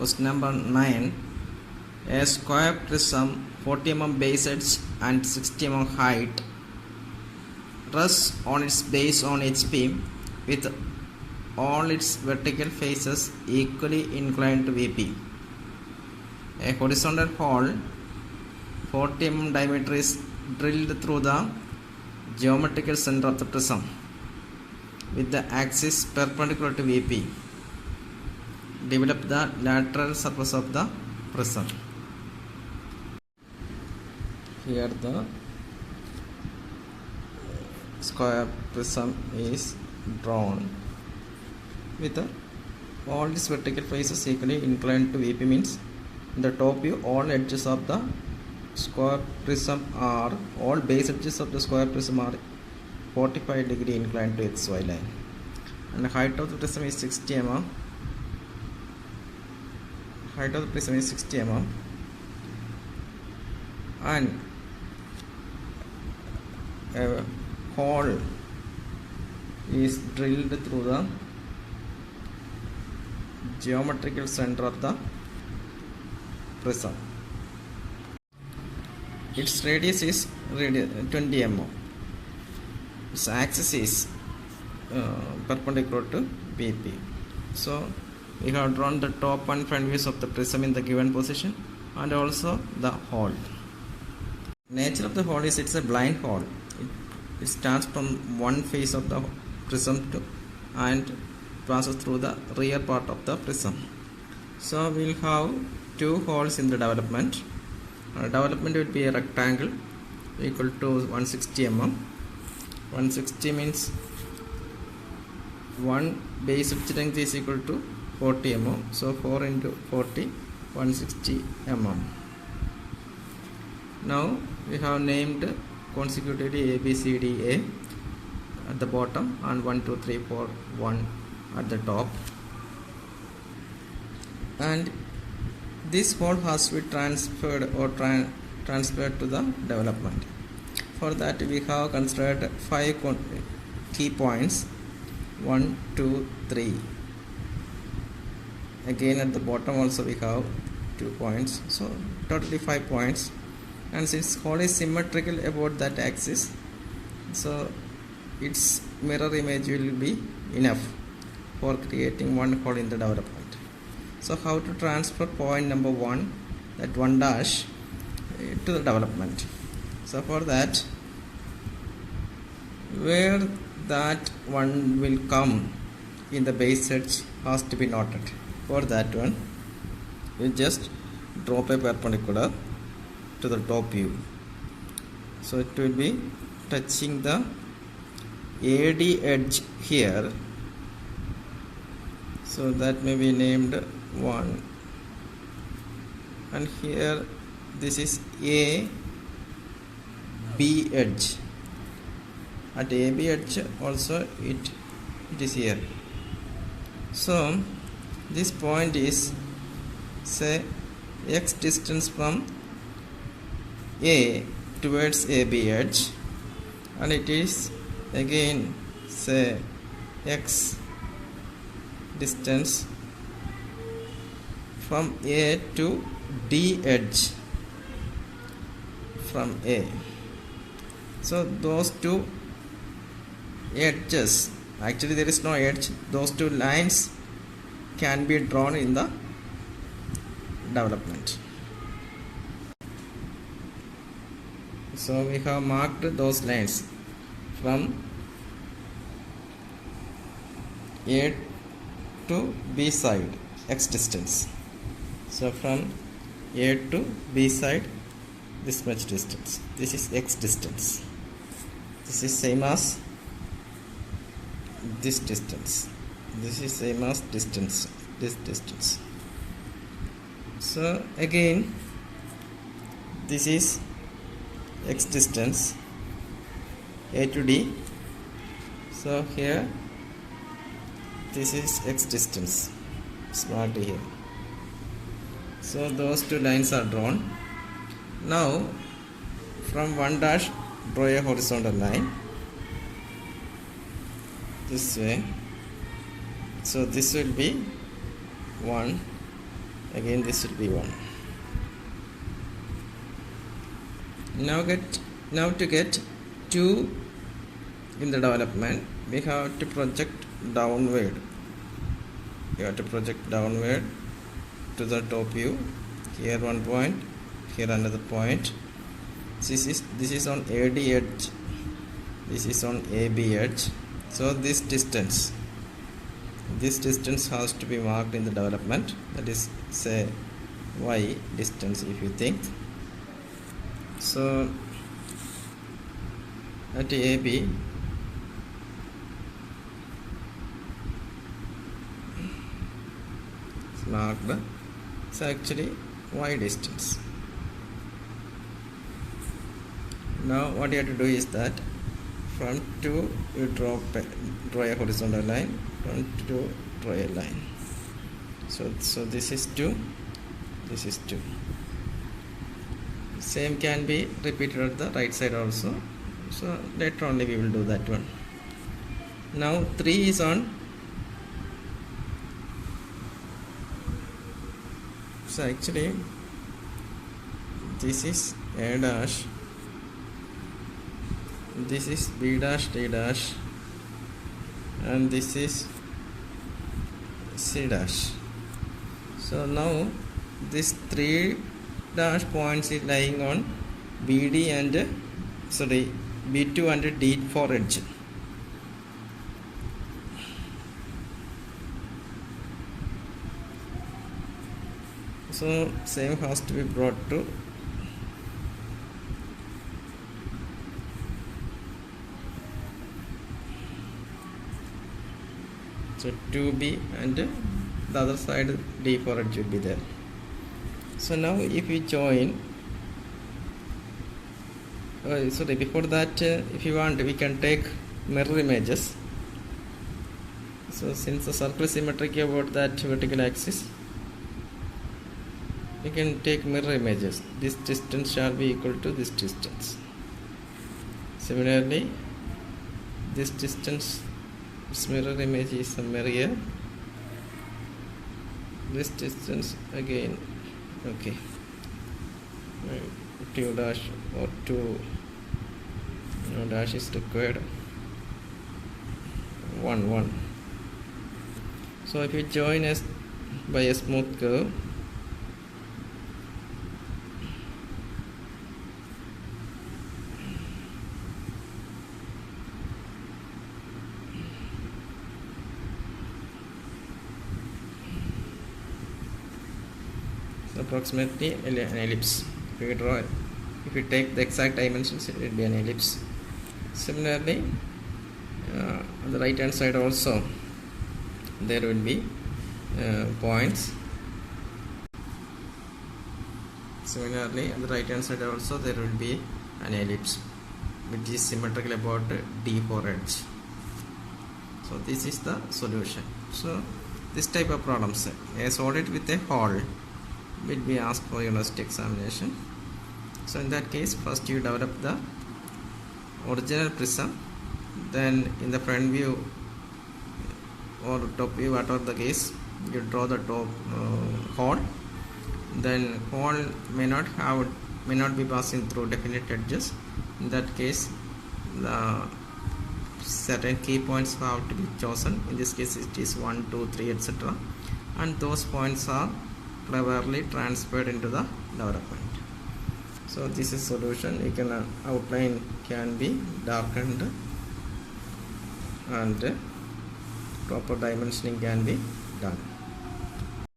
Question number 9. A square prism 40 mm base edge and 60 mm height rests on its base on HP with all its vertical faces equally inclined to VP. A horizontal hole 40 mm diameter is drilled through the geometrical center of the prism with the axis perpendicular to VP. Develop the lateral surface of the prism. Here the square prism is drawn with all these vertical faces equally inclined to VP, means in the top view all edges of the square prism are, all base edges of the square prism are 45 degree inclined to XY line, and the height of the prism is 60 mm. Height of the prism is 60 mm, and a hole is drilled through the geometrical center of the prism. Its radius is 20 mm. Its axis is perpendicular to VP. So we have drawn the top and front views of the prism in the given position, and also the hole. Nature of the hole is it's a blind hole. It starts from one face of the prism and passes through the rear part of the prism. So we'll have two holes in the development. Development will be a rectangle equal to 160 mm. 160 means one base edge length is equal to 40 mm. So 4 into 40, 160 mm. Now we have named consecutively A, B, C, D, A at the bottom, and 1, 2, 3, 4, 1 at the top. And this hole has to be transferred or transferred to the development. For that we have considered 5 key points. 1, 2, 3. Again at the bottom also we have 2 points. So totally 5 points. And since hole is symmetrical about that axis, so its mirror image will be enough for creating one hole in the development. So how to transfer point number 1, that 1 dash, to the development? So for that, where that one will come in the base edge has to be noted. For that one, you just drop a perpendicular to the top view. So it will be touching the AD edge here. So that may be named 1. And here this is A B edge. At AB edge also it is here. So this point is, say, X distance from A towards AB edge, and it is again, say, X distance from A to D edge from A. So those two edges, actually there is no edge, those two lines can be drawn in the development. So we have marked those lines from A to B side, X distance. So from A to B side, this much distance. This is X distance. This is same as this distance. This is same as distance, this distance. So again, this is X distance, A to D. So here this is X distance, smart here. So those two lines are drawn. Now from 1 dash draw a horizontal line this way. So this will be 1, again this will be 1. Now to get 2 in the development, we have to project downward. You have to project downward to the top view. Here one point, here another point. This is on AD edge, this is on AB edge. So this distance has to be marked in the development. That is, say, y distance if you think. So at AB, it's marked. It's actually y distance. Now what you have to do is that from 2 you draw a horizontal line, from 2 draw a line. So this is 2, this is 2. Same can be repeated at the right side also. So later only we will do that one. Now 3 is on. So actually this is A dash, this is B dash D dash, and this is C dash. So now this 3 dash points is lying on BD and B2 and D4 edge. So same has to be brought to so 2B, and the other side D4 edge will be there. So now if we join, before that, if you want, we can take mirror images. So since the circle is symmetric about that vertical axis, we can take mirror images. This distance shall be equal to this distance. Similarly, this distance, this mirror image is somewhere here. This distance again, okay, 2 dash or 2 dash is required, 1. So if you join us by a smooth curve, approximately an ellipse. If you take the exact dimensions, it will be an ellipse. Similarly, on the right hand side also there will be points. Similarly, on the right hand side also there will be an ellipse which is symmetrical about D4 edge. So this is the solution. So this type of problems, a solid with a hole, will be asked for university examination. So in that case, first you develop the original prism, then in the front view or top view, whatever the case, you draw the top hole. Then hole may not be passing through definite edges. In that case, the certain key points have to be chosen. In this case it is 1, 2, 3, etc., and those points are cleverly transferred into the development. So this is solution. You can outline can be darkened and proper dimensioning can be done.